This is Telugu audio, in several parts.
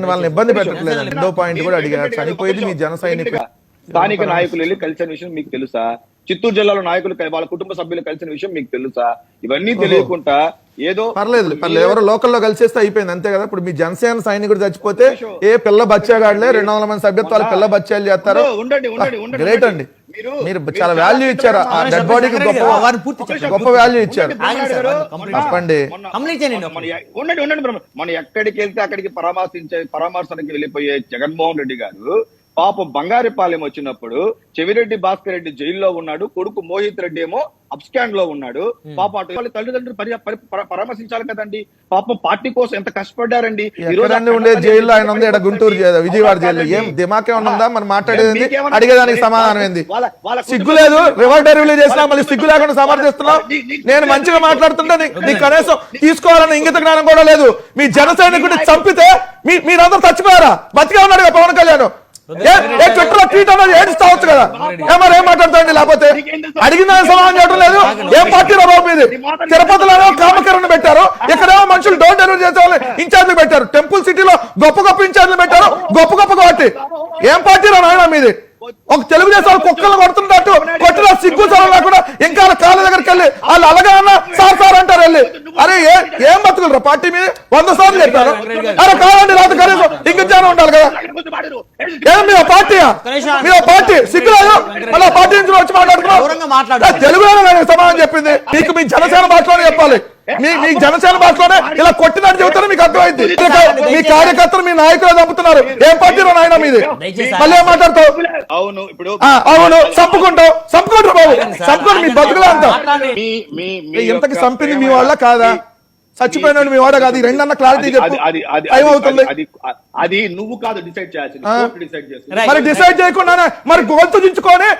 వాళ్ళని ఇబ్బంది పెట్టట్లేదు. రెండో పాయింట్ కూడా అడిగారు, చనిపోయేది మీ జన సైనికులు. స్థానిక నాయకులు వెళ్ళి కలిసిన విషయం మీకు తెలుసా? చిత్తూరు జిల్లాలో నాయకులు వాళ్ళ కుటుంబ సభ్యులు కలిసిన విషయం మీకు తెలుసా? ఇవన్నీ తెలియకుండా ఏదో పర్లేదు ఎవరో లోకల్లో కలిసేస్తే అయిపోయింది అంతే కదా. ఇప్పుడు మీ జనసేన సైనికుడు చచ్చిపోతే ఏ పిల్ల బచ్చాగాడలే 200 మంది సభ్యత్వాలు పిల్ల బచ్చాలు చేస్తారు. గ్రేట్ అండి, మీరు చాలా వాల్యూ ఇచ్చారు ఆ డెడ్ బాడీకి, గొప్ప వాల్యూ ఇచ్చారు. చెప్పండి. మనం ఎక్కడికి వెళ్తే అక్కడికి పరామర్శనకి వెళ్ళిపోయే జగన్మోహన్ రెడ్డి గారు పాపం బంగారిపాలెం వచ్చినప్పుడు చెవిరెడ్డి భాస్కర్ రెడ్డి జైల్లో ఉన్నాడు, కొడుకు మోహిత్ రెడ్డి ఏమో అబ్స్కాండ్ లో ఉన్నాడు. పాపం అటు వాళ్ళ తల్లిదండ్రులు పరామర్శించాలి కదండి. పాపం పార్టీ కోసం ఎంత కష్టపడ్డారండి. ఉండే జైల్లో ఆయన ఉంది, గుంటూరు విజయవాడ జైల్లో. ఏం దిమాకే ఉందా మనం మాట్లాడేది? అడిగేదానికి సమాధానం ఏంది? సిగ్గు లేదు, రివార్డ్ రిలీజ్ చేసినా మళ్ళీ సిగ్గు లేకుండా సమర్థిస్తున్నావు. నేను మంచిగా మాట్లాడుతుంటే నీకు కనీసం తీసుకోవాలన్న ఇంగిత జ్ఞానం కూడా లేదు. మీ జన సైనికుడిని చంపితే మీరందరూ చచ్చిపోయారా? బతికే ఉన్నాడు కదా పవన్ కళ్యాణ్. ట్విట్టర్ ట్వీట్ అనేది ఏడుస్తావచ్చు కదా, మరి ఏం మాట్లాడుతాండి? లేకపోతే అడిగిన సమాధానం చేయడం లేదు. ఏం పార్టీ రా బాబు మీది? తిరుపతిలో కామకరణ పెట్టారు, ఇక్కడేమో మనుషులు డోర్ డెలివరీ చేసే వాళ్ళు ఇన్ఛార్జ్లు పెట్టారు. టెంపుల్ సిటీలో గొప్ప గొప్ప ఇన్ఛార్జ్లు పెట్టారు, గొప్ప పార్టీ. ఏం పార్టీ రా నాయన మీది? ఒక తెలుగుదేశం కుక్కలు కొడుతున్నట్టు కొట్టిన సిగ్గు సరం లేకుండా ఇంకా కాళ్ళ దగ్గరికి వెళ్ళి వాళ్ళు అలాగే అన్న సార్ అంటారు వెళ్ళి. అరే ఏం బతుకులరా పార్టీ మీద? 100 సార్లు చెప్పారు. అరే కాదండి, రాదు కనీసం ఇంకొంచెం ఉండాలి కదా. ఏం మీ పార్టీయా? మీ పార్టీ సిగ్గు లేదు. మళ్ళీ పార్టీ నుంచి వచ్చి మాట్లాడుతున్నారు. తెలుగులోనే సమాధానం చెప్పింది మీకు. మీ జనసేన భాషలోనే చెప్పాలి. మీ జనసేన భాషలోనే ఇలా కొట్టినట్టు చెబుతారు, మీకు అర్థమైంది. మీ కార్యకర్తలు మీ నాయకులు చంపుతున్నారు. ఏం పార్టీలో నాయన మీది? మళ్ళీ ఏం మాట్లాడతావు? అవును చంపుకుంటావు బాబు, చంపుకోండి. మీ బతుకులా అంతా ఇంతకి చంపింది మీ వాళ్ళ కాదా? చచ్చిపోయిన మీ వాడ కాదు. ఈ రెండన్న క్లారిటీ చెప్పు. ఏమవుతుంది? అది నువ్వు కాదు డిసైడ్ చేయాల్సింది, మరి డిసైడ్ చేయకుండానే మరి గొంతు దించుకొని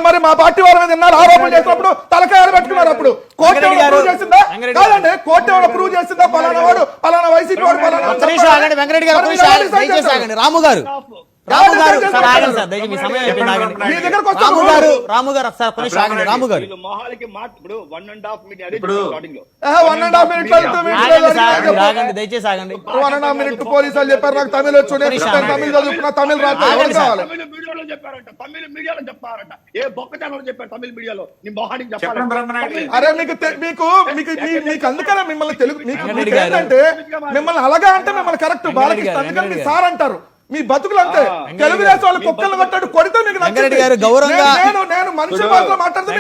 మరి మా పార్టీ వాళ్ళ మీద ఎన్నాళ్ళు ఆరోపణ చేసినప్పుడు తలకాయలు పెట్టుకున్నారు. అప్పుడు కోర్టు ఏమైనా ప్రూవ్ చేసిందా? కాదండి, కోర్టు ఏమైనా ప్రూవ్ చేసిందా? పలానా వాడు పలానా వైసీపీ వాడు పలానా. రాము గారు దయచేసి ఆగండి. 1.5 minute పోలీసులు చెప్పారు నాకు తమిళ వచ్చు, తమిళ చదువుకున్నా, తమిళ రాదు. అరే మీకు అందుకనే మిమ్మల్ని తెలుగు ఏంటంటే మిమ్మల్ని అలాగా అంటే మిమ్మల్ని కరెక్ట్ బాలకృష్ణ అందుకని మీరు సార్ అంటారు. మీ బతుకులు అంతే. తెలుగుదేశం వాళ్ళు కుక్కలు కొట్టాడు కొడితే మీకు నచ్చదు. నేను మనుషుల భాషలో మాట్లాడితే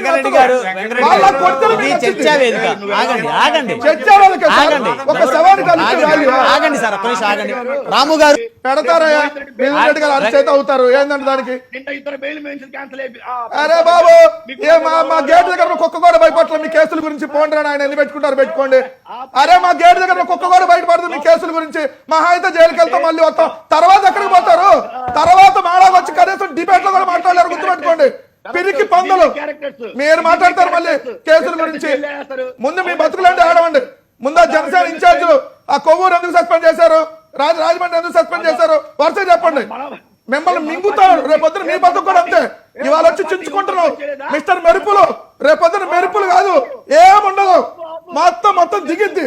రాము గారు పెడతారయ్యా, రెడ్డి గారు అరెస్ట్ అవుతారు. ఏంటంటే దానికి అరే బాబు మా గేట్ దగ్గర కుక్క కూడా భయపడలేదు. మీ కేసుల గురించి పోండి ఆయన ఎన్ని పెట్టుకుంటారు పెట్టుకోండి. అరే మా గేట్ దగ్గర కుక్క కూడా బయటపడదు మీ కేసుల గురించి. మహా అయితే జైలుకి వెళ్తాం, మళ్ళీ వస్తాం. తర్వాత ఎక్కడికి పోతారు? తర్వాత మాడా వచ్చి కనీసం డిబేట్ లో కూడా మాట్లాడారు, గుర్తుపెట్టుకోండి. పిరికి పందులు మీరు మాట్లాడతారు మళ్ళీ కేసుల గురించి. ముందు మీ బతుకులంటే ఆడవండి. ముందు ఆ జనసేన ఇన్ఛార్జీలు ఆ కొవ్వూరు ఎందుకు సస్పెండ్ చేశారు, రాజమండ్రి ఎందుకు సస్పెండ్ చేశారు, వరుస చెప్పండి. మిమ్మల్ని మింగుతారు. రేపొద్దున మీ బతుకు కూడా అంతే. ఇవాళ వచ్చి చించుకుంటున్నావు మిస్టర్ మెరుపులు, రేపొద్దున మెరుపులు కాదు ఏముండదు, మొత్తం దిగిద్ది.